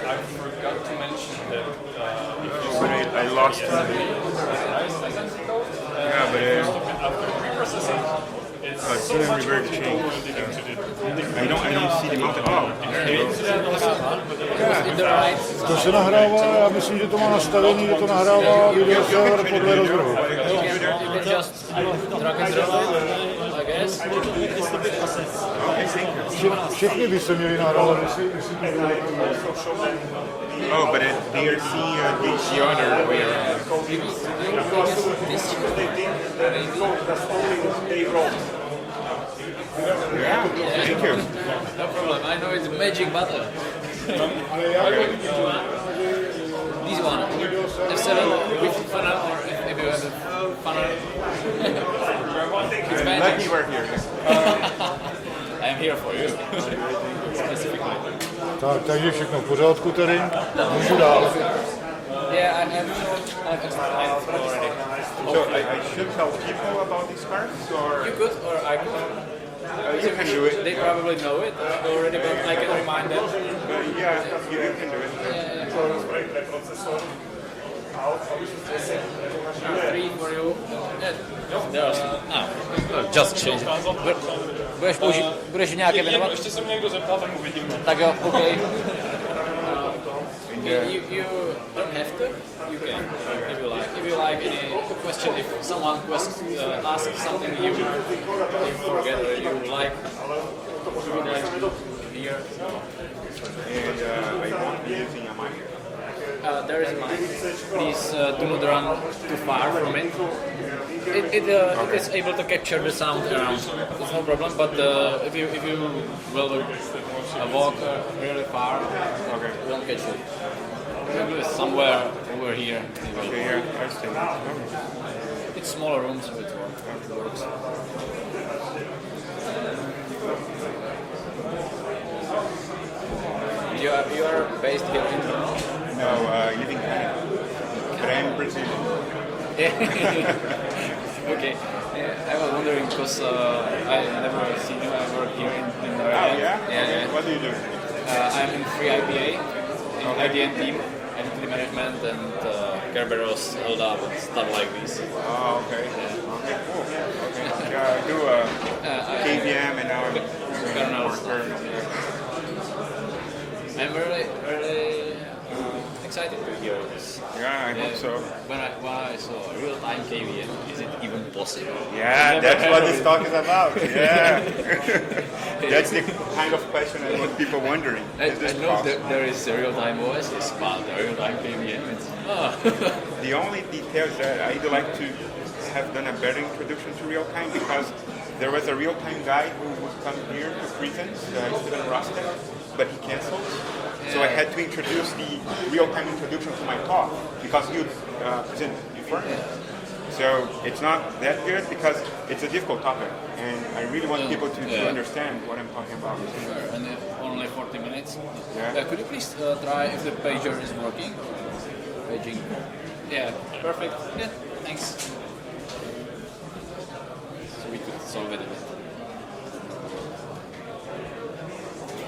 I forgot to mention that But I lost it. Yeah, but after preprocessing, it's so didn't much more revert difficult change. to dig into the I don't see the amount. Oh, there you go. To se nahrává, já myslím, že to má nastavený, že to nahrává video server podle rozvrhu. Just drag and drop it, I guess. Všechny by se měli nahrávat, jestli Oh, but they are seeing the other way around. Yeah, thank you. No problem, I know it's a magic button. This one, F7 with funnel, or maybe you have a funnel. It's magic. Lucky we're here. I am here for you. Specifically. Tak, takže všechno v pořádku tady, můžu dál. Yeah, I have already. So I should tell people about these cards, or You could, or I could. you can do it. They probably know it already, but I can remind them. Yeah, you can do it. Three for you. There's just change it. Budeš nějaké věnovat? Ještě se mě někdo zeptal, tak uvidíme. Tak jo, okay. You don't have to. You can, if you like. If you like any question, if someone asks something you forget or you like here. And I won't be using a mic. There is mine. Please do not run too far from it. It is able to capture the sound around. It's no problem. But if you will walk really far, you won't catch it. Maybe somewhere over here. Okay, here, I see. It's smaller rooms, so it works. You are based here in Brno? No, living Canada. But I'm Brazilian. Okay. I was wondering because I never seen you. I work here in the area. Oh, yeah? Yeah. What do you do? I'm in free IPA, in IDN team, identity management and Kerberos, LDAP and stuff like this. Oh, okay. Okay, cool. Okay. Yeah, I do KVM and now I'm doing Kernels. kernel. I'm really excited to hear this. Yeah, I hope so. When I saw real-time KVM, is it even possible? Yeah, that's what this talk is about. Yeah. That's the kind of question I want people wondering. I Is this know possible? that there is a real-time OS, but the real-time KVM, it's... The only detail is that I'd like to have done a better introduction to real-time because there was a real-time guy who would come here to present, Steven Rosten, but he canceled. So I had to introduce the real-time introduction to my talk because you present before. So it's not that good because it's a difficult topic, and I really want people to understand what I'm talking about. Sure, and only 40 minutes. Yeah. Could you please try if the pager is working? Paging. Yeah, perfect. Yeah, thanks. So we could solve it a bit.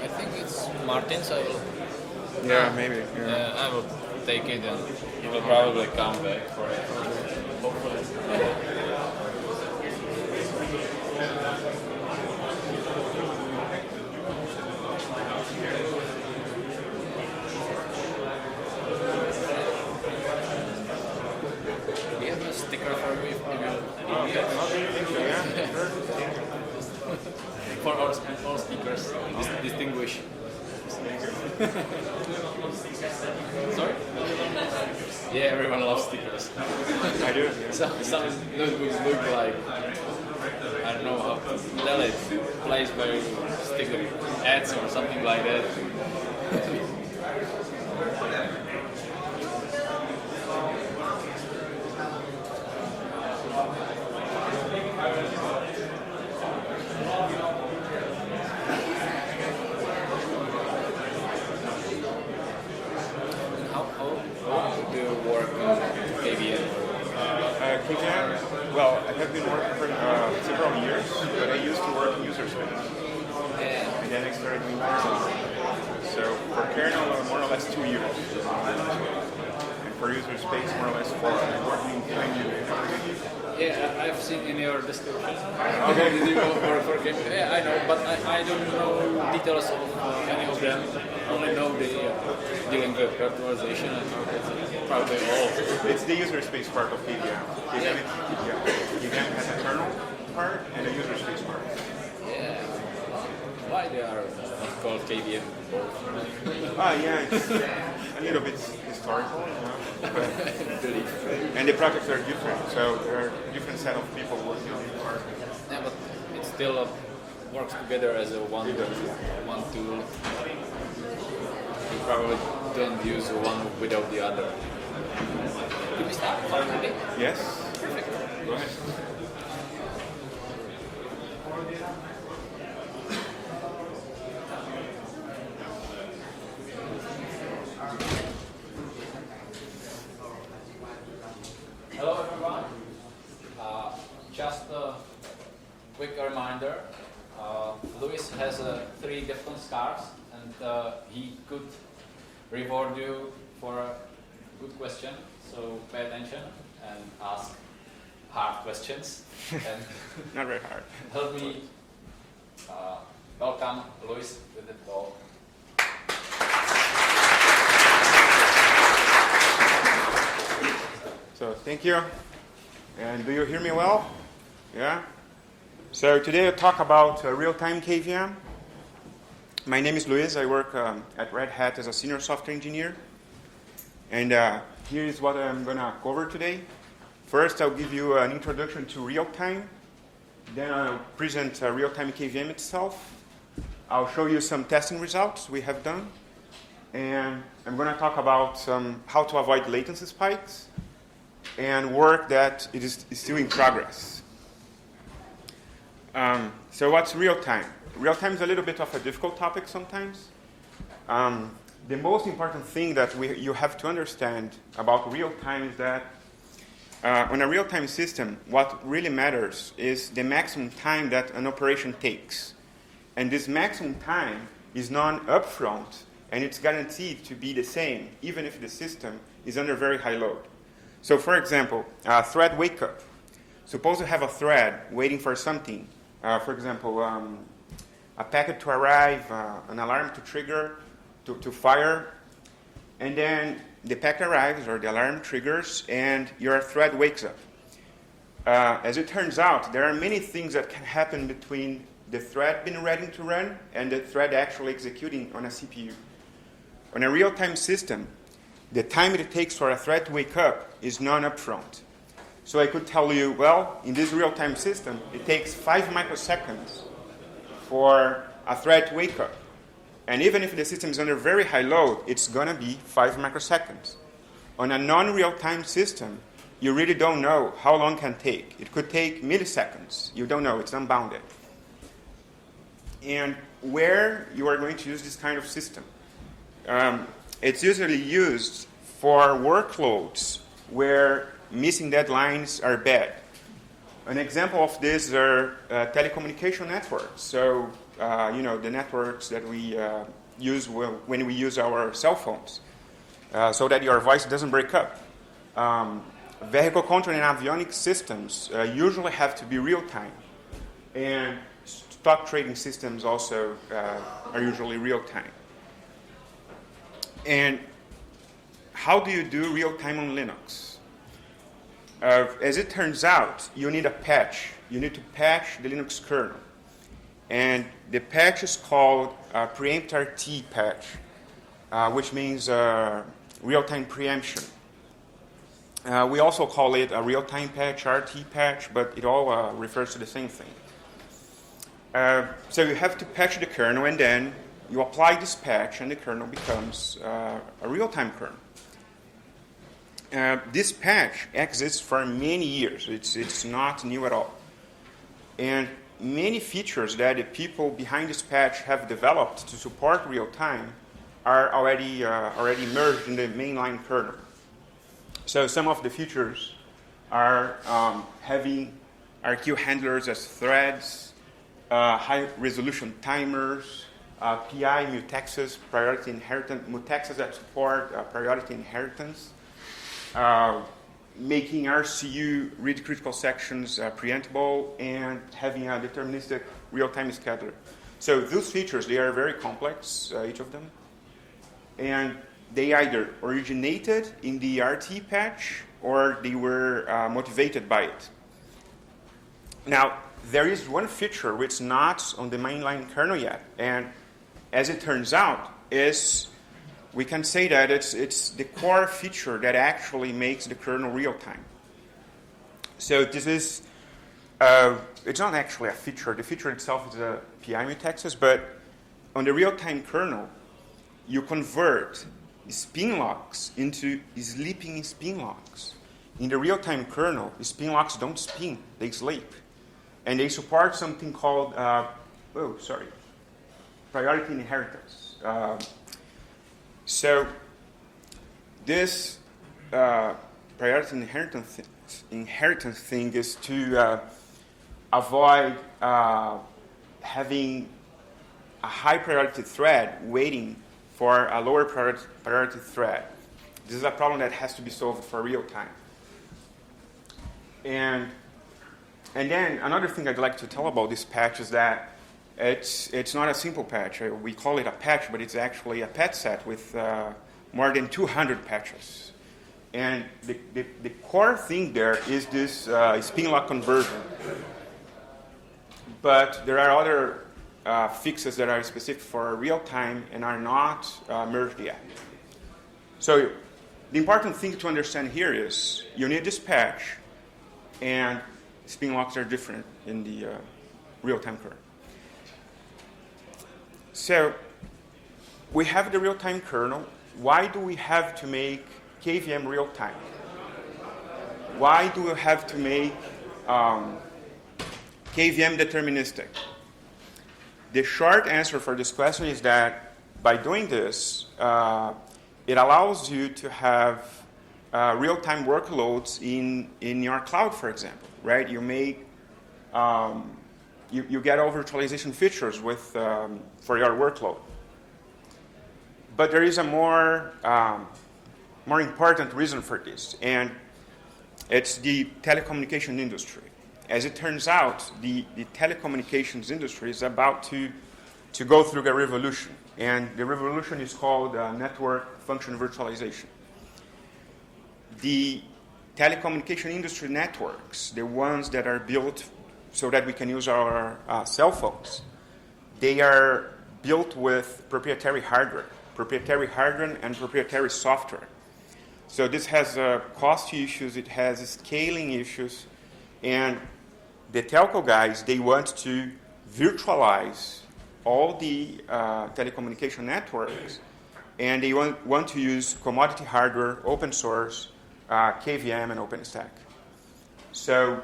I think it's Martin's. Yeah, maybe. Yeah. I will take it and he will probably come back for it. Hopefully. We have a sticker for you if for all stickers. Distinguish. Sorry? Yeah, everyone loves stickers. I do. Some notebooks look like, I don't know how to tell it, place where you stick the ads or something like that. How do you work in KVM? KVM, well, I have been working for several years, but I used to work in user space. Yeah. And then I started doing kernel. So for kernel, more or less 2 years. And for user space, more or less 4 working time units. Yeah, I've seen in your description. Okay. for yeah, I know, but I don't know details of any of them. Only know the dealing with virtualization and probably all. It's the user space part of KVM. KVM has a kernel part and a user space part. Yeah. Why they are not called KVM? Yeah, it's a little bit historical, and the projects are different, so there are different set of people working on it. Yeah, but it still works together as a one tool. You probably don't use one without the other. Can we start already? Yes? Perfect. Go ahead. Hello everyone. Just a quick reminder. Luiz has 3 different scars, and he could reward you for a good question. So pay attention and ask hard questions. And Not very hard. help me welcome Luiz with the ball. So thank you. And do you hear me well? Yeah? So today I'll talk about real-time KVM. My name is Luiz. I work at Red Hat as a senior software engineer. And here is what I'm going to cover today. First, I'll give you an introduction to real-time. Then I'll present real-time KVM itself. I'll show you some testing results we have done. And I'm going to talk about how to avoid latency spikes and work that is still in progress. So what's real-time? Real-time is a little bit of a difficult topic sometimes. The most important thing that you have to understand about real-time is that on a real-time system, what really matters is the maximum time that an operation takes. And this maximum time is known upfront, and it's guaranteed to be the same, even if the system is under very high load. So for example, thread wake up. Suppose you have a thread waiting for something. For example, a packet to arrive, an alarm to trigger, to fire. And then the packet arrives or the alarm triggers and your thread wakes up. As it turns out, there are many things that can happen between the thread being ready to run and the thread actually executing on a CPU. On a real-time system, the time it takes for a thread to wake up is known upfront. So I could tell you, well, in this real-time system, it takes 5 microseconds for a thread to wake up. And even if the system is under very high load, it's going to be 5 microseconds. On a non-real-time system, you really don't know how long it can take. It could take milliseconds. You don't know. It's unbounded. And where you are going to use this kind of system? It's usually used for workloads where missing deadlines are bad. An example of this are telecommunication networks. So, the networks that we use when we use our cell phones, so that your voice doesn't break up. Vehicle control and avionics systems usually have to be real-time. And stock trading systems also are usually real-time. And how do you do real-time on Linux? As it turns out, you need a patch. You need to patch the Linux kernel. And the patch is called preempt RT patch, which means real-time preemption. We also call it a real-time patch, RT patch, but it all refers to the same thing. So you have to patch the kernel, and then you apply this patch, and the kernel becomes a real-time kernel. This patch exists for many years. It's not new at all. And many features that the people behind this patch have developed to support real-time are already merged in the mainline kernel. So some of the features are having RQ handlers as threads, high-resolution timers, PI, mutexes, priority inheritance, mutexes that support priority inheritance, making RCU read critical sections preemptible, and having a deterministic real-time scheduler. So those features, they are very complex, each of them. And they either originated in the RT patch or they were motivated by it. Now, there is one feature which is not on the mainline kernel yet, and as it turns out, we can say that it's the core feature that actually makes the kernel real-time. So this is, it's not actually a feature. The feature itself is a PI mutexes, but on the real-time kernel, you convert spin locks into sleeping spin locks. In the real-time kernel, spin locks don't spin, they sleep. And they support something called, priority inheritance. So this priority inheritance thing is to avoid having a high priority thread waiting for a lower priority thread. This is a problem that has to be solved for real time. And then another thing I'd like to tell about this patch is that it's not a simple patch. We call it a patch, but it's actually a patch set with more than 200 patches. And the core thing there is this spin lock conversion. But there are other fixes that are specific for real time and are not merged yet. So the important thing to understand here is you need this patch, and spin locks are different in the real-time kernel. So we have the real-time kernel. Why do we have to make KVM real-time? Why do we have to make KVM deterministic? The short answer for this question is that by doing this, it allows you to have real-time workloads in your cloud, for example, right? You make you get all virtualization features with for your workload. But there is a more important reason for this, and it's the telecommunication industry. As it turns out, the telecommunications industry is about to go through a revolution, and the revolution is called network function virtualization. The telecommunication industry networks, the ones that are built so that we can use our cell phones, they are built with proprietary hardware and proprietary software. So this has cost issues, it has scaling issues, and the telco guys, they want to virtualize all the telecommunication networks, and they want to use commodity hardware, open source, KVM, and OpenStack. So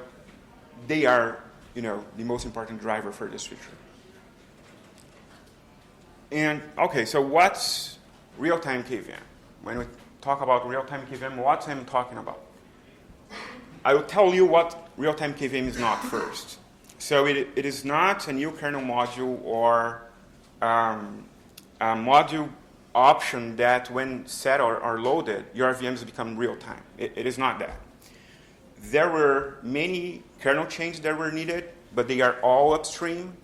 they are, the most important driver for this feature. And okay, so what's real-time KVM? When we talk about real-time KVM, what I'm talking about? I will tell you what real-time KVM is not first. So it is not a new kernel module or a module option that when set or loaded, your VMs become real-time. It is not that. There were many kernel changes that were needed, but they are all upstream,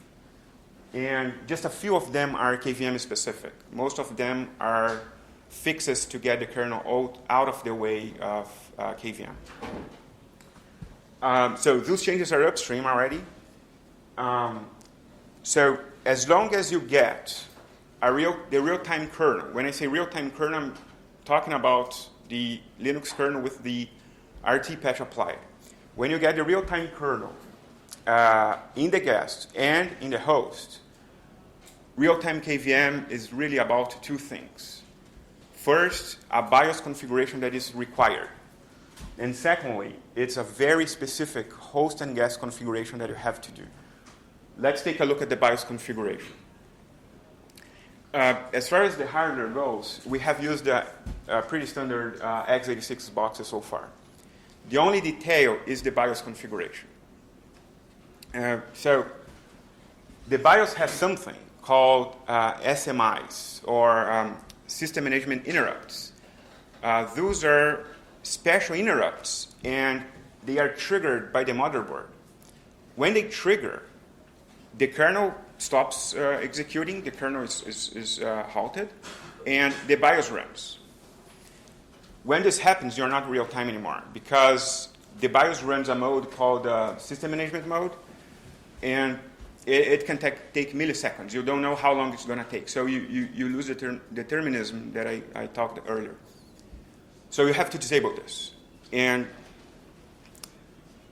and just a few of them are KVM specific. Most of them are fixes to get the kernel out of the way of KVM. So those changes are upstream already. So as long as you get the real-time kernel, when I say real-time kernel, I'm talking about the Linux kernel with the RT patch applied. When you get the real-time kernel in the guest and in the host, real-time KVM is really about two things. First, a BIOS configuration that is required. And secondly, it's a very specific host and guest configuration that you have to do. Let's take a look at the BIOS configuration. As far as the hardware goes, we have used a pretty standard x86 boxes so far. The only detail is the BIOS configuration. So the BIOS has something called SMIs, or system management interrupts. Those are special interrupts, and they are triggered by the motherboard. When they trigger, the kernel stops executing, the kernel is halted, and the BIOS runs. When this happens, you're not real-time anymore, because the BIOS runs a mode called system management mode, and it can take milliseconds. You don't know how long it's going to take. So you lose the determinism that I talked earlier. So you have to disable this.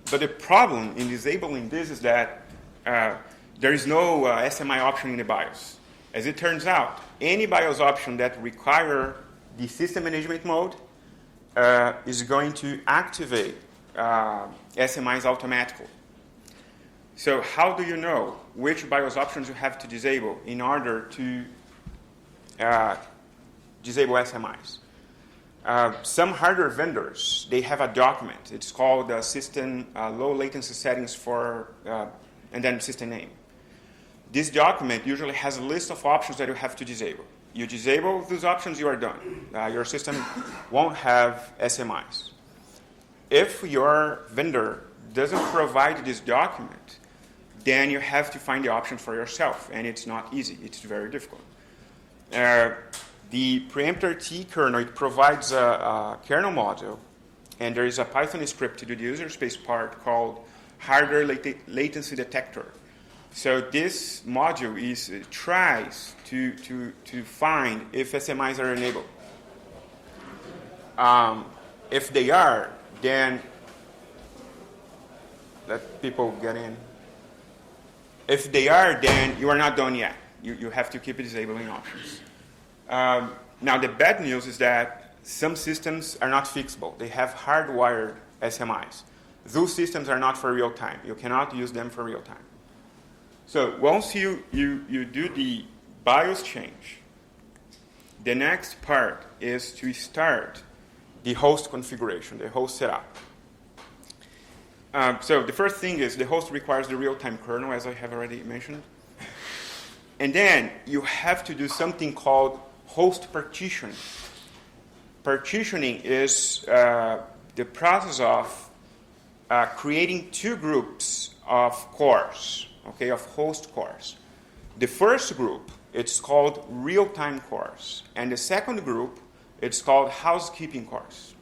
But the problem in disabling this is that there is no SMI option in the BIOS. As it turns out, any BIOS option that require the system management mode is going to activate SMIs automatically. So how do you know which BIOS options you have to disable in order to disable SMIs? Some hardware vendors, they have a document. It's called System Low Latency Settings for, and then system name. This document usually has a list of options that you have to disable. You disable those options, you are done. Your system won't have SMIs. If your vendor doesn't provide this document, then you have to find the option for yourself, and it's not easy. It's very difficult. The preemptor T kernel, it provides a kernel module, and there is a Python script to do the user space part called hardware latency detector. So this module tries to find if SMIs are enabled. If they are, then let people get in. If they are, then you are not done yet. You have to keep disabling options. Now, the bad news is that some systems are not fixable. They have hardwired SMIs. Those systems are not for real time. You cannot use them for real time. So once you do the BIOS change, the next part is to start the host configuration, the host setup. So the first thing is the host requires the real-time kernel, as I have already mentioned. And then you have to do something called host partitioning. Partitioning is the process of creating two groups of cores, okay, of host cores. The first group, it's called real-time cores. And the second group, it's called housekeeping cores.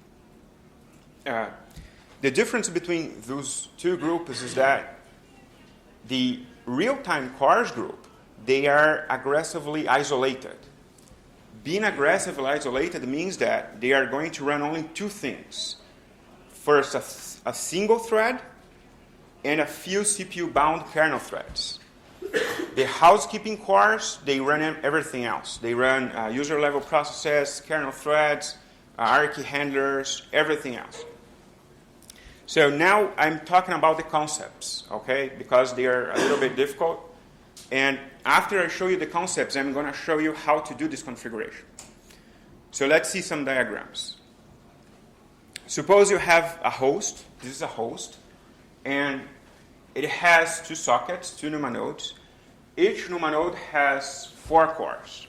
The difference between those two groups is that the real-time cores group, they are aggressively isolated. Being aggressively isolated means that they are going to run only two things. First, a single thread and a few CPU-bound kernel threads. The housekeeping cores, they run everything else. They run user-level processes, kernel threads, hierarchy handlers, everything else. So now I'm talking about the concepts, okay, because they are a little bit difficult. And after I show you the concepts, I'm going to show you how to do this configuration. So let's see some diagrams. Suppose you have a host. This is a host. And it has two sockets, two NUMA nodes. Each NUMA node has 4 cores.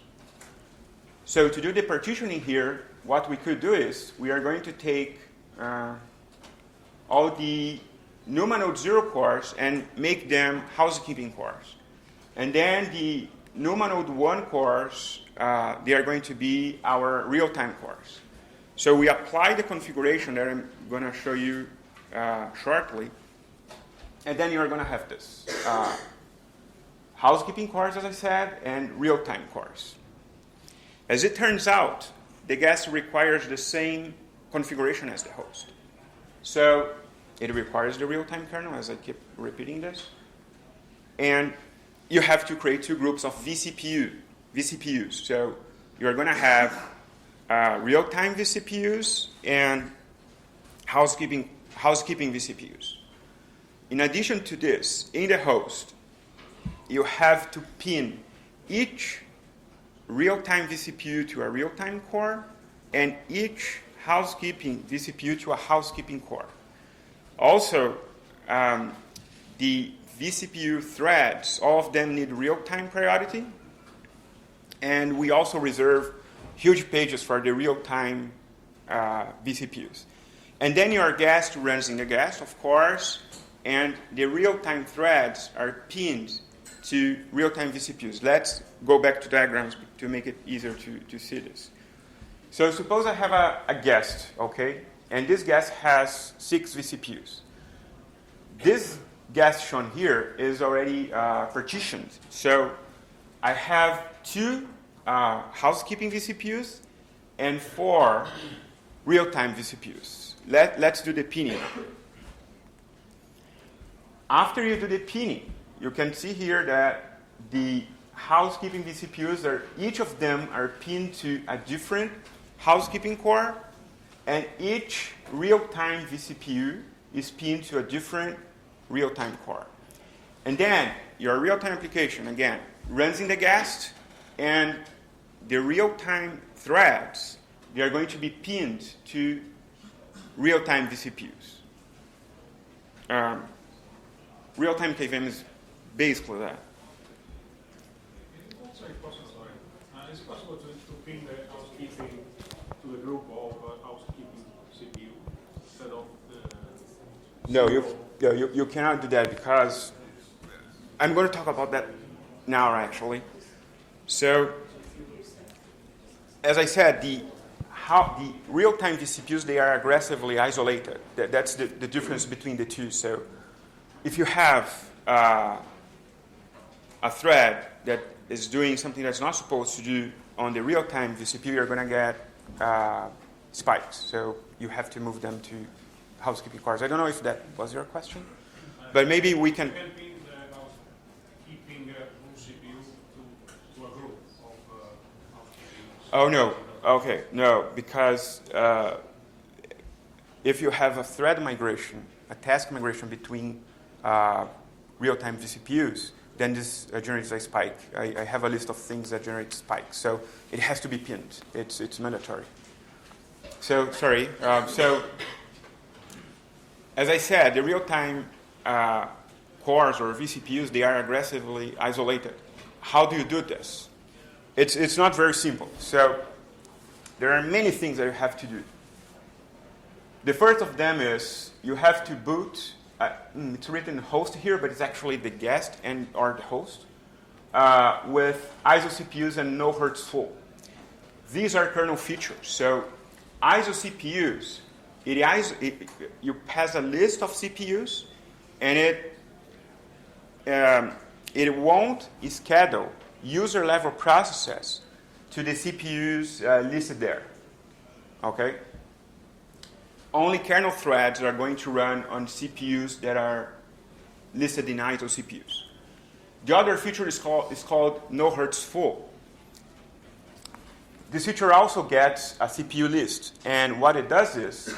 So to do the partitioning here, what we could do is we are going to take all the NUMA node 0 cores and make them housekeeping cores. And then the NUMA node 1 cores, they are going to be our real-time cores. So we apply the configuration that I'm going to show you shortly. And then you're going to have this. Housekeeping cores, as I said, and real-time cores. As it turns out, the guest requires the same configuration as the host. So it requires the real-time kernel, as I keep repeating this. And you have to create two groups of vCPUs. So you're going to have real-time vCPUs and housekeeping vCPUs. In addition to this, in the host, you have to pin each real-time vCPU to a real-time core and each housekeeping vCPU to a housekeeping core. Also, the vCPU threads, all of them need real-time priority, And we also reserve huge pages for the real-time vCPUs. And then your guest runs in the guest, of course, and the real-time threads are pinned to real-time vCPUs. Let's go back to diagrams to make it easier to see this. So suppose I have a guest, okay? And this guest has 6 vCPUs. This guest shown here is already partitioned. So I have 2 housekeeping vCPUs and 4 real-time vCPUs. Let's do the pinning. After you do the pinning, you can see here that the housekeeping vCPUs each of them are pinned to a different housekeeping core, and each real-time vCPU is pinned to a different real-time core. And then your real-time application, again, runs in the guest, and the real-time threads, they are going to be pinned to real-time vCPUs. Real-time KVM is basically that. Also, if possible, is it possible to pin the housekeeping to a group of housekeeping CPU instead of the... No, you cannot do that because I'm going to talk about that now, actually. So, as I said, the real-time vCPUs, they are aggressively isolated. That's the difference between the two. So, if you have a thread that is doing something that's not supposed to do on the real-time vCPU, you're going to get spikes. So you have to move them to housekeeping cores. I don't know if that was your question, but maybe we can... You can pin the housekeeping CPU to a group of housekeeping. Oh, no. Okay, no, because if you have a thread migration, a task migration between real-time vCPUs, then this generates a spike. I have a list of things that generate spikes. So it has to be pinned. It's mandatory. So, sorry. So, as I said, the real-time cores or vCPUs, they are aggressively isolated. How do you do this? It's not very simple. So there are many things that you have to do. The first of them is you have to boot. It's written host here, but it's actually the guest or the host with ISO CPUs and no hertz full. These are kernel features. So ISO CPUs, you pass a list of CPUs, and it won't schedule user-level processes to the CPUs listed there. Okay? Only kernel threads are going to run on CPUs that are listed in ISO CPUs. The other feature is called no hertz full. This feature also gets a CPU list, and what it does is,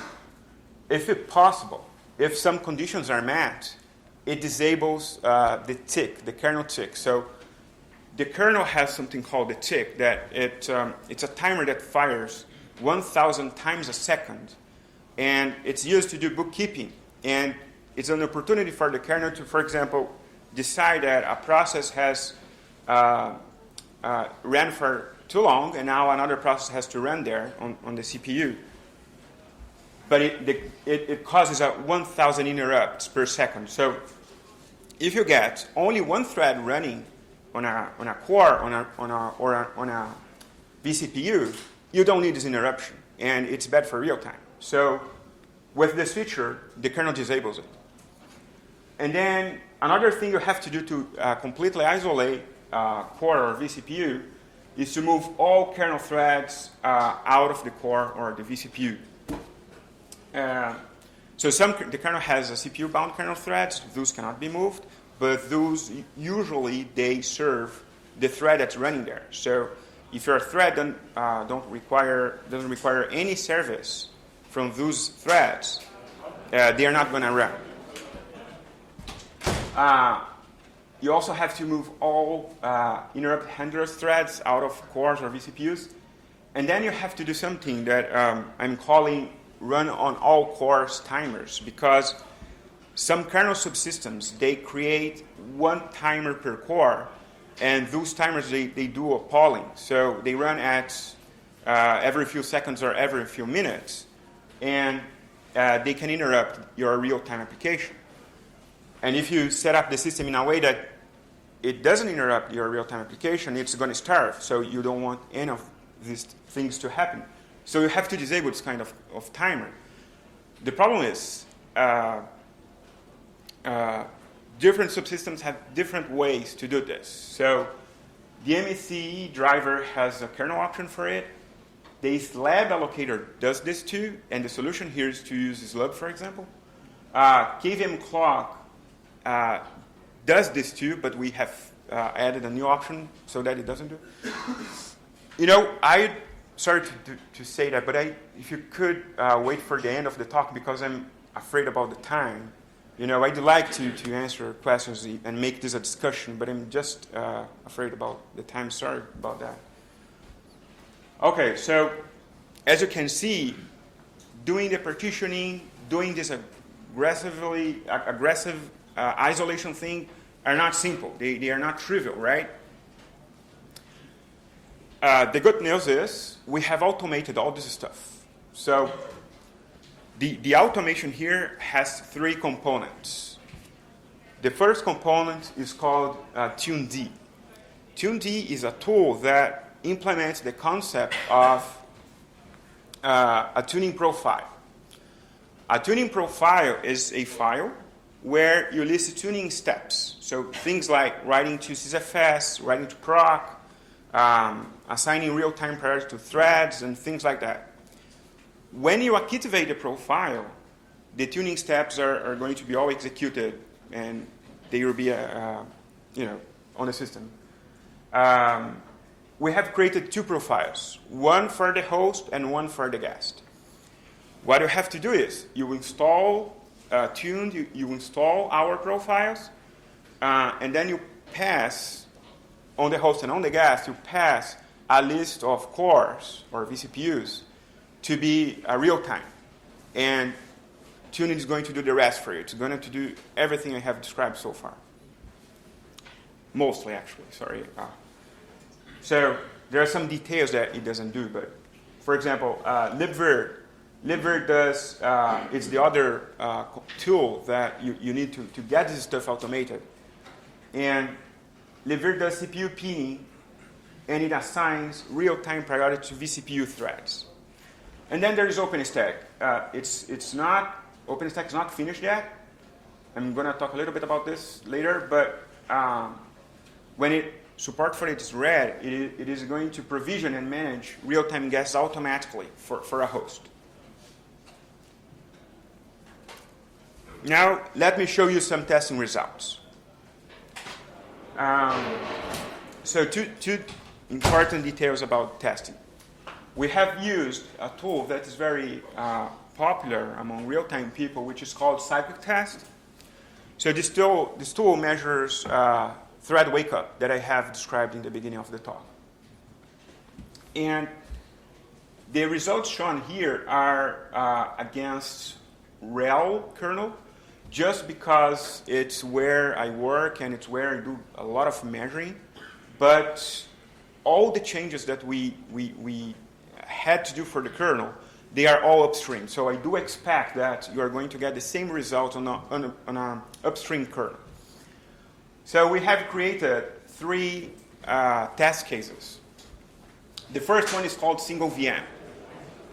if it's possible, if some conditions are met, it disables the tick, the kernel tick. So the kernel has something called the tick that it's a timer that fires 1,000 times a second. And it's used to do bookkeeping. And it's an opportunity for the kernel to, for example, decide that a process has ran for too long, and now another process has to run there on the CPU. But it causes 1,000 interrupts per second. So if you get only one thread running on a core, on a vCPU, you don't need this interruption. And it's bad for real time. So with this feature, the kernel disables it. And then another thing you have to do to completely isolate core or vCPU is to move all kernel threads out of the core or the vCPU. So the kernel has a CPU-bound kernel threads. Those cannot be moved, but those usually they serve the thread that's running there. So if your thread doesn't require any service from those threads, they are not going to run. You also have to move all interrupt handlers threads out of cores or vCPUs. And then you have to do something that I'm calling run on all cores timers, because some kernel subsystems, they create one timer per core, And those timers, they do a polling. So they run at every few seconds or every few minutes. And they can interrupt your real-time application. And if you set up the system in a way that it doesn't interrupt your real-time application, it's going to starve. So you don't want any of these things to happen. So you have to disable this kind of timer. The problem is different subsystems have different ways to do this. So the MACE driver has a kernel option for it. The slab allocator does this too, and the solution here is to use slab, for example. KVM clock does this too, but we have added a new option so that it doesn't do. Sorry to say that, but if you could wait for the end of the talk, because I'm afraid about the time. I'd like to answer questions and make this a discussion, but I'm just afraid about the time. Sorry about that. Okay, so as you can see, doing the partitioning, doing this aggressive isolation thing are not simple. They are not trivial, right? The good news is we have automated all this stuff. So the automation here has 3 components. The first component is called TuneD. TuneD is a tool that implements the concept of a tuning profile. A tuning profile is a file where you list tuning steps. So things like writing to sysfs, writing to proc, assigning real-time priority to threads, and things like that. When you activate the profile, the tuning steps are going to be all executed, and they will be on the system. We have created 2 profiles, one for the host and one for the guest. What you have to do is you install tuned, you install our profiles, and then you pass on the host and on the guest, you pass a list of cores or vCPUs to be real-time. And tuning is going to do the rest for you. It's going to do everything I have described so far. Mostly, actually, sorry. So there are some details that it doesn't do, but for example, libvirt. Libvirt does, it's the other tool that you need to get this stuff automated. And libvirt does CPU pinning, and it assigns real-time priority to vCPU threads. And then there is OpenStack. OpenStack is not finished yet. I'm going to talk a little bit about this later, but when support for it is ready, it is going to provision and manage real-time guests automatically for a host. Now, let me show you some testing results. So two important details about testing. We have used a tool that is very popular among real-time people, which is called cyclic test. So this tool measures thread wake-up that I have described in the beginning of the talk. And the results shown here are against RHEL kernel, just because it's where I work and it's where I do a lot of measuring. But all the changes that we had to do for the kernel, they are all upstream. So I do expect that you are going to get the same result on an upstream kernel. So we have created 3 test cases. The first one is called single VM.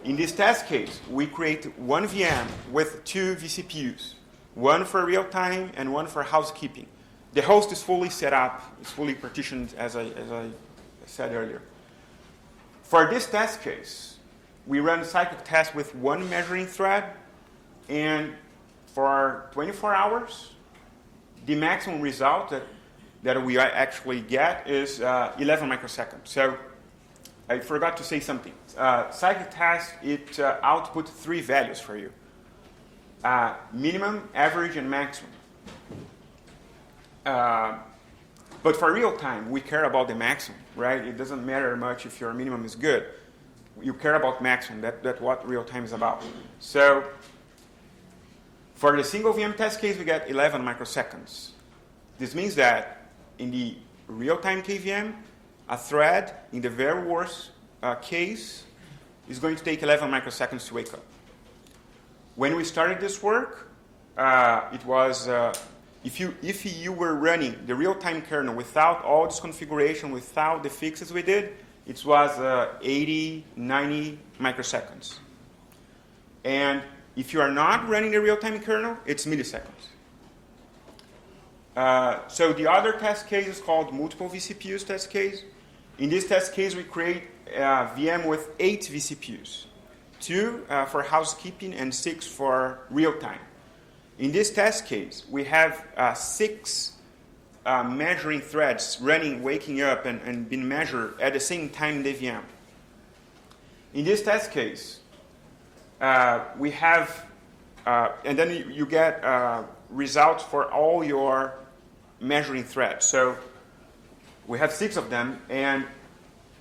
In this test case, we create one VM with 2 vCPUs, one for real-time and one for housekeeping. The host is fully set up, it's fully partitioned, as I said earlier. For this test case, we run cyclic test with 1 measuring thread, and for 24 hours, the maximum result that we actually get is 11 microseconds. So I forgot to say something. Cyclic test, it outputs 3 values for you. Minimum, average, and maximum. But for real time, we care about the maximum, right? It doesn't matter much if your minimum is good. You care about maximum. That's what real time is about. So for the single VM test case, we get 11 microseconds. This means that in the real-time KVM, a thread, in the very worst case, is going to take 11 microseconds to wake up. When we started this work, it was, if you were running the real-time kernel without all this configuration, without the fixes we did, it was 80, 90 microseconds. And if you are not running the real-time kernel, it's milliseconds. So the other test case is called multiple vCPUs test case. In this test case, we create a VM with 8 vCPUs, 2 for housekeeping and 6 for real-time. In this test case, we have 6 measuring threads running, waking up, and being measured at the same time in the VM. In this test case, we have, and then you get results for all your measuring threads. So we have 6 of them, and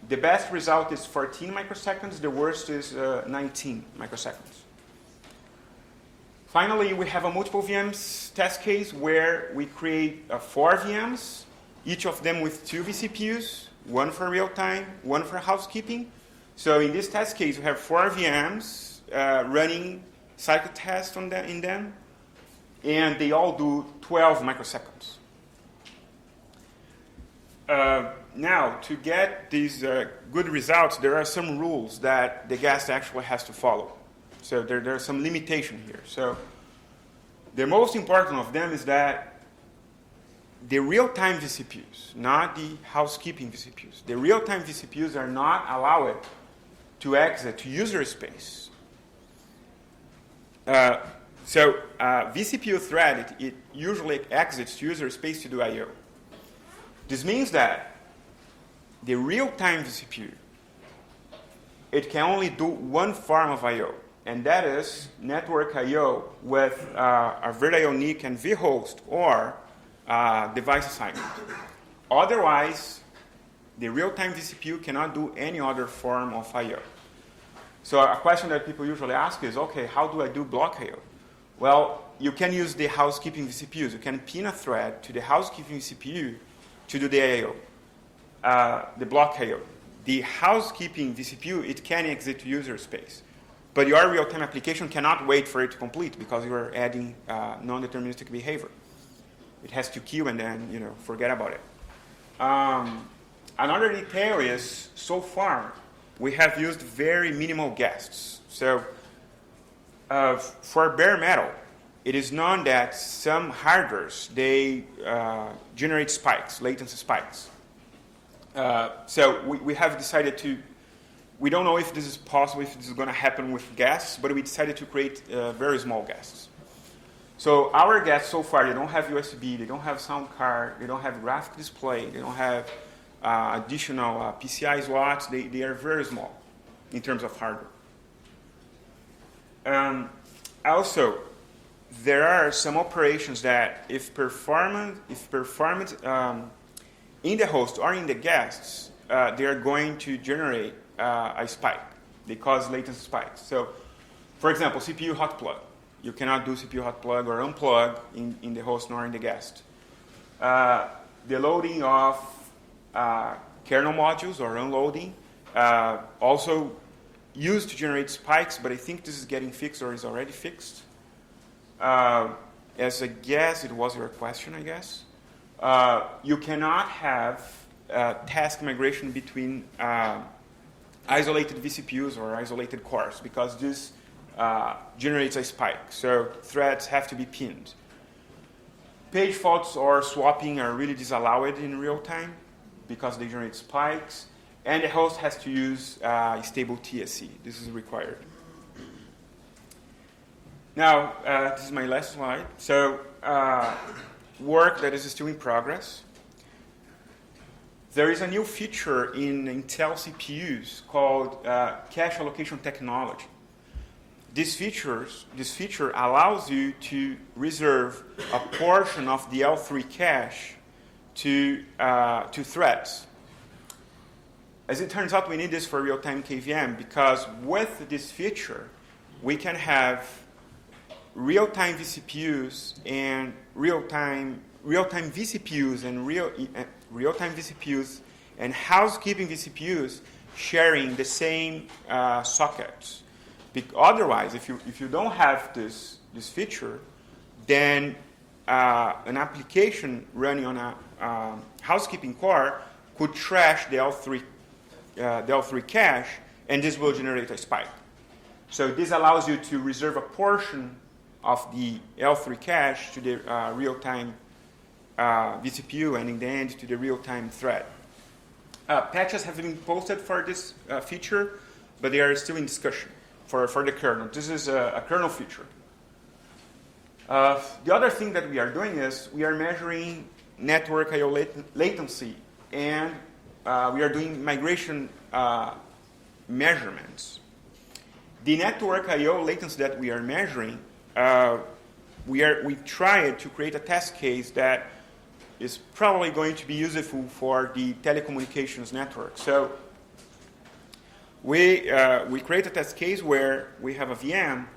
the best result is 14 microseconds. The worst is 19 microseconds. Finally, we have a multiple VMs test case where we create 4 VMs, each of them with 2 vCPUs, 1 for real-time, 1 for housekeeping. So in this test case, we have 4 VMs running cycle tests in them, and they all do 12 microseconds. Now, to get these good results, there are some rules that the guest actually has to follow. So there are some limitations here. So the most important of them is that the real-time vCPUs, not the housekeeping vCPUs, the real-time vCPUs are not allowed to exit to user space. So vCPU thread, it usually exits to user space to do I/O. This means that the real-time vCPU, it can only do one form of I/O, and that is network I/O with a VirtIO NIC and vhost or device assignment. Otherwise, the real-time vCPU cannot do any other form of I/O. So a question that people usually ask is, okay, how do I do block I/O? Well, you can use the housekeeping vCPUs. You can pin a thread to the housekeeping vCPU to do the I/O, the block I/O. The housekeeping vCPU, it can exit to user space. But your real-time application cannot wait for it to complete because you are adding non-deterministic behavior. It has to queue and then forget about it. Another detail is, so far, we have used very minimal guests. So for bare metal, it is known that some hardwares, they generate spikes, latency spikes. So we have decided to, we don't know if this is possible, if this is going to happen with guests, but we decided to create very small guests. So our guests so far, they don't have USB, they don't have sound card, they don't have graphic display, they don't have additional PCI slots. They are very small in terms of hardware. Also, there are some operations that if performed in the host or in the guests, they are going to generate a spike. They cause latency spikes. So, for example, CPU hot plug. You cannot do CPU hot plug or unplug in the host nor in the guest. The loading of kernel modules or unloading also used to generate spikes, but I think this is getting fixed or is already fixed. As a guess, it was your question, I guess. You cannot have task migration between isolated vCPUs or isolated cores because this generates a spike. So threads have to be pinned. Page faults or swapping are really disallowed in real time because they generate spikes. And the host has to use stable TSC. This is required. Now, this is my last slide. So, work that is still in progress. There is a new feature in Intel CPUs called cache allocation technology. This feature allows you to reserve a portion of the L3 cache to threads. As it turns out, we need this for real-time KVM because with this feature, we can have real-time vCPUs and real-time real-time vCPUs and real-time vCPUs and housekeeping vCPUs sharing the same sockets. Otherwise, if you don't have this feature, then an application running on a housekeeping core could trash the L3 cache, and this will generate a spike. So this allows you to reserve a portion of the L3 cache to the real-time vCPU, and in the end to the real-time thread. Patches have been posted for this feature, but they are still in discussion for the kernel. This is a kernel feature. The other thing that we are doing is we are measuring network I/O latency, and we are doing migration measurements. The network I/O latency that we are measuring, we tried to create a test case that is probably going to be useful for the telecommunications network. So we create a test case where we have a VM,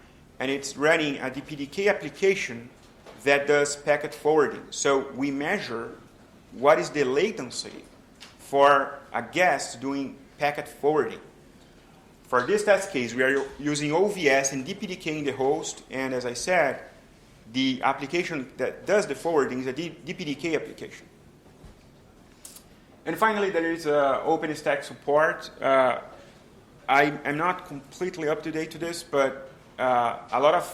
and it's running a DPDK application that does packet forwarding. So we measure what is the latency for a guest doing packet forwarding. For this test case, we are using OVS and DPDK in the host, and as I said, the application that does the forwarding is a DPDK application. And finally, there is OpenStack support. I'm not completely up to date to this, but a lot of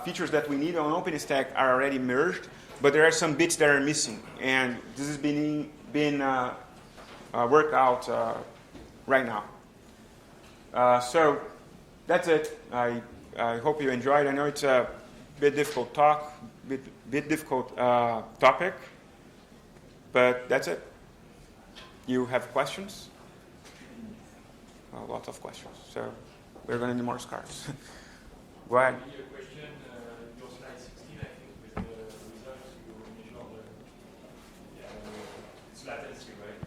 features that we need on OpenStack are already merged, but there are some bits that are missing, and this is being worked out right now. So that's it. I hope you enjoyed. I know it's a bit difficult topic, but that's it. You have questions? Lots of questions. So we're going to need more scars. Go ahead. Your question, your slide 16, I think, with the results you measure it's latency, right?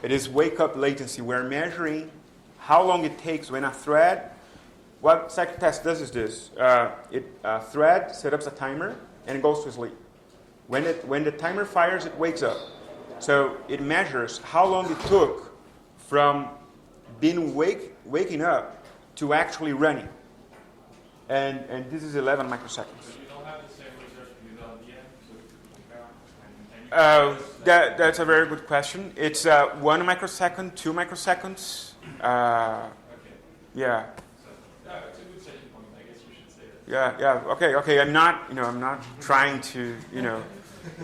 It is wake-up latency. We're measuring how long it takes when a thread. What second test does is this. A thread sets up a timer and it goes to sleep. When the timer fires, it wakes up. So it measures how long it took from being waking up to actually running. And this is 11 microseconds. So you don't have the same result without VM, so you compare? That's a very good question. It's 1 microsecond, 2 microseconds. Okay. Yeah. It's a good setting point. I guess we should say that. Yeah. Okay. I'm not trying to,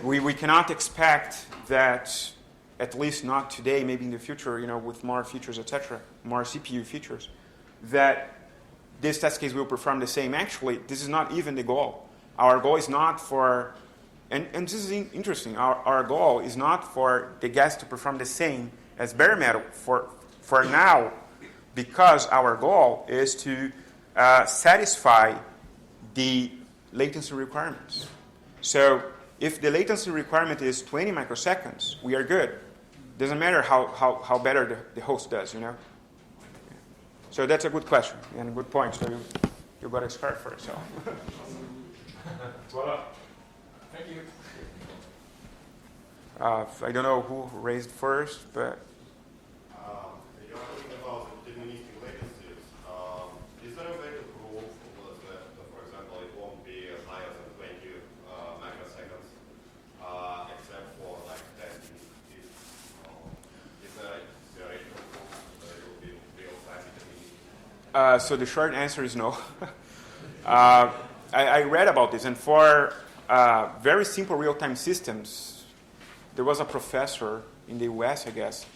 we cannot expect that, at least not today, maybe in the future, with more features, etc., more CPU features, that this test case will perform the same. Actually, this is not even the goal. Our goal is not for, and this is interesting, our goal is not for the guest to perform the same as bare metal for now, because our goal is to satisfy the latency requirements. So if the latency requirement is 20 microseconds, we are good. Doesn't matter how better the host does, So that's a good question and a good point. So you got a scar for yourself. Voila. Thank you. I don't know who raised first, but You're talking about deterministic latencies. Is there a way to prove that, for example, it won't be higher than 20 microseconds, except for testing? Is there a theoretical proof that it will be real-time deterministic? so the short answer is no. I read about this, and for very simple real-time systems, there was a professor in the US, I guess.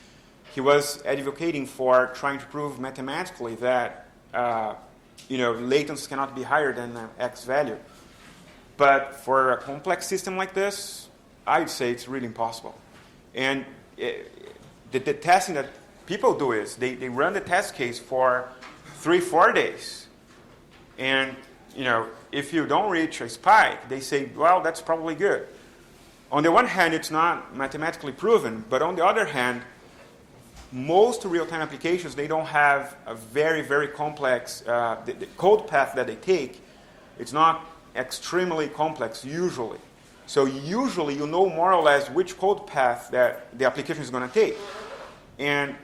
He was advocating for trying to prove mathematically that latency cannot be higher than X value. But for a complex system like this, I'd say it's really impossible. And the testing that people do is they run the test case for 3-4 days. And if you don't reach a spike, they say, well, that's probably good. On the one hand, it's not mathematically proven, but on the other hand, most real-time applications, they don't have a very, very complex, the code path that they take, it's not extremely complex usually. So usually you know more or less which code path that the application is going to take. And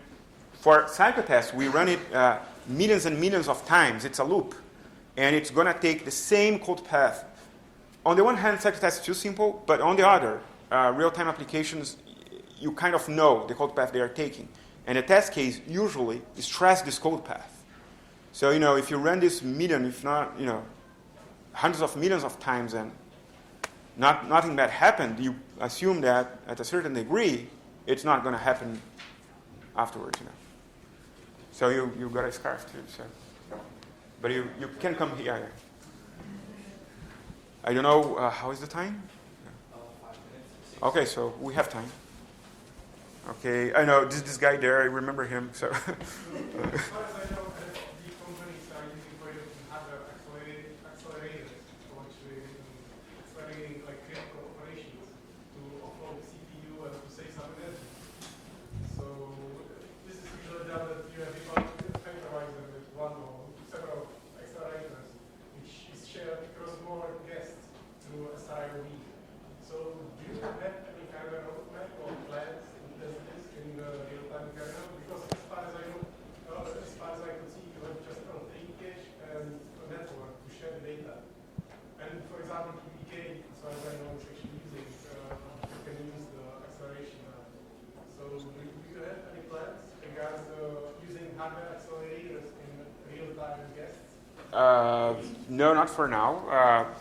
for cycle tests, we run it millions and millions of times. It's a loop. And it's going to take the same code path. On the one hand, cycle tests is too simple, but on the other, real-time applications, you kind of know the code path they are taking. And the test case usually stress this code path. So, if you run this million, if not, hundreds of millions of times and nothing bad happened, you assume that at a certain degree, it's not going to happen afterwards, So you got a scarf too. So, but you can come here. I don't know, how is the time? 5 minutes. Okay, so we have time. Okay, I know this guy there, I remember him. So. As far as I know, the companies are using quite a hardware accelerators for actually accelerating like critical operations to offload CPU and to save some energy. So this is usually done that you have a hypervisor with one or several accelerators, which is shared across more guests through a SIOV. So do you have any kind of roadmap or plans to test this in the real-time kernel? Because as far as I know, as far as I can see, you have just a cache and a network to share the data. And for example, PBK, as far as I know, is actually using, you can use the acceleration. So do you have any plans regards using hardware accelerators in real-time guests? No, not for now.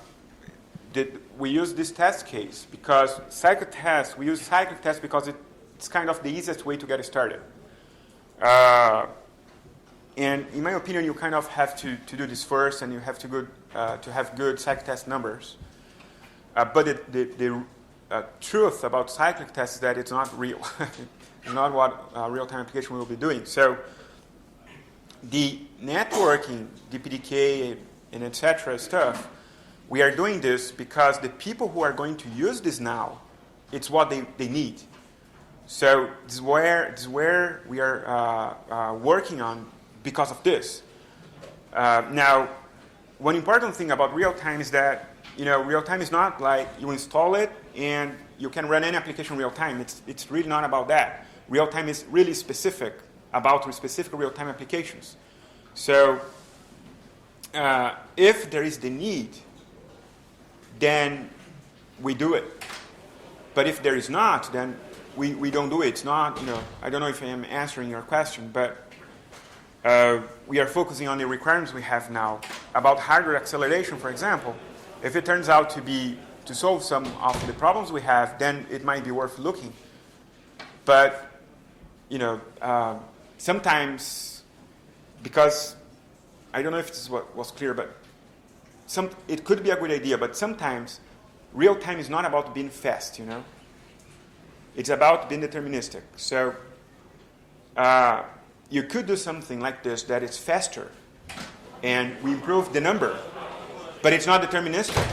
We use this test case because we use cycle tests because it's kind of the easiest way to get started. And in my opinion, you kind of have to do this first, and you have to have good cycle test numbers. But the truth about cyclic tests is that it's not real. It's not what a real-time application will be doing. So the networking, the PDK, and etc. stuff, we are doing this because the people who are going to use this now, it's what they need. So this is where we are working on because of this. Now, one important thing about real-time is that real-time is not like you install it and you can run any application real-time. It's really not about that. Real-time is really specific about specific real-time applications. So if there is the need, then we do it. But if there is not, then we don't do it. It's not, I don't know if I am answering your question, but we are focusing on the requirements we have now. About hardware acceleration, for example, if it turns out to solve some of the problems we have, then it might be worth looking. But, sometimes, because I don't know if this was clear, but it could be a good idea, but sometimes real-time is not about being fast, It's about being deterministic. So you could do something like this that is faster, and we improve the number, but it's not deterministic.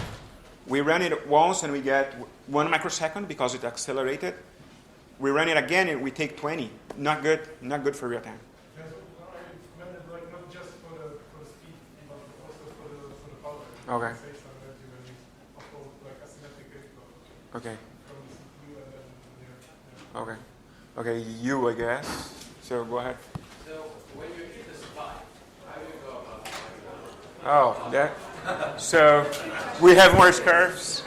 We run it once and we get 1 microsecond because it accelerated. We run it again and we take 20. Not good for real-time. Not just for the speed, but also for the power. Okay. Okay. Okay. Okay, you, I guess. So go ahead. So when you hit the spike, how do you go about it? Oh, that. So we have more scarves.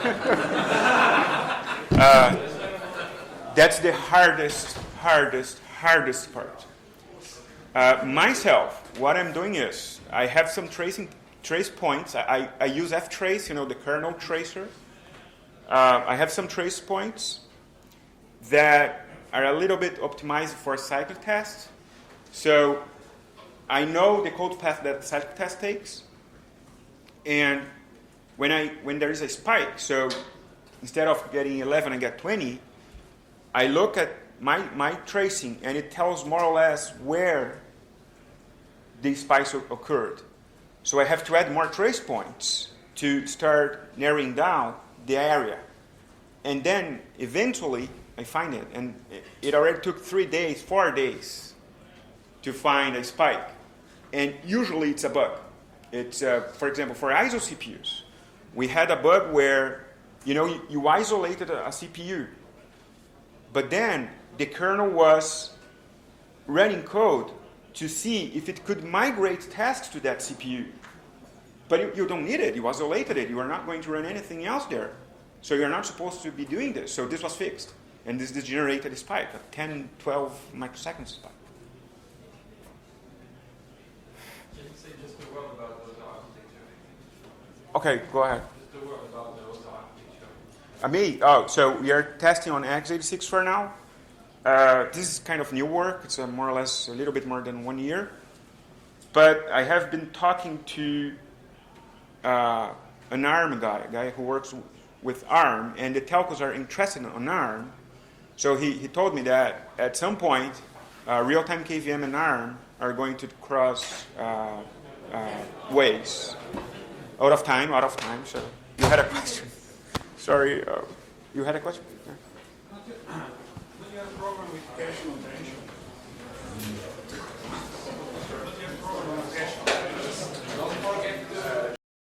That's the hardest part. Myself, what I'm doing is I have some trace points. I use ftrace, the kernel tracer. I have some trace points that are a little bit optimized for cycle tests. So I know the code path that the cycle test takes. And when there is a spike, so instead of getting 11, I get 20, I look at my tracing, and it tells more or less where the spikes occurred. So I have to add more trace points to start narrowing down the area. And then eventually I find it. And it already took 3 days, 4 days to find a spike. And usually it's a bug. It's, for example, for ISO CPUs, we had a bug where you isolated a CPU, but then the kernel was running code to see if it could migrate tasks to that CPU. But you don't need it. You isolated it. You are not going to run anything else there. So you're not supposed to be doing this. So this was fixed. And this generated a spike, a 10, 12 microsecond spike. Can you say just a word about those architecture? Okay, go ahead. Just a word about those architecture. So we are testing on x86 for now. This is kind of new work. It's more or less a little bit more than 1 year. But I have been talking to an ARM guy, a guy who works with ARM, and the telcos are interested in ARM. So he told me that at some point, real-time KVM and ARM are going to cross ways. Out of time. So you had a question. Sorry, you had a question? Yeah. Don't you have a problem with cache notation?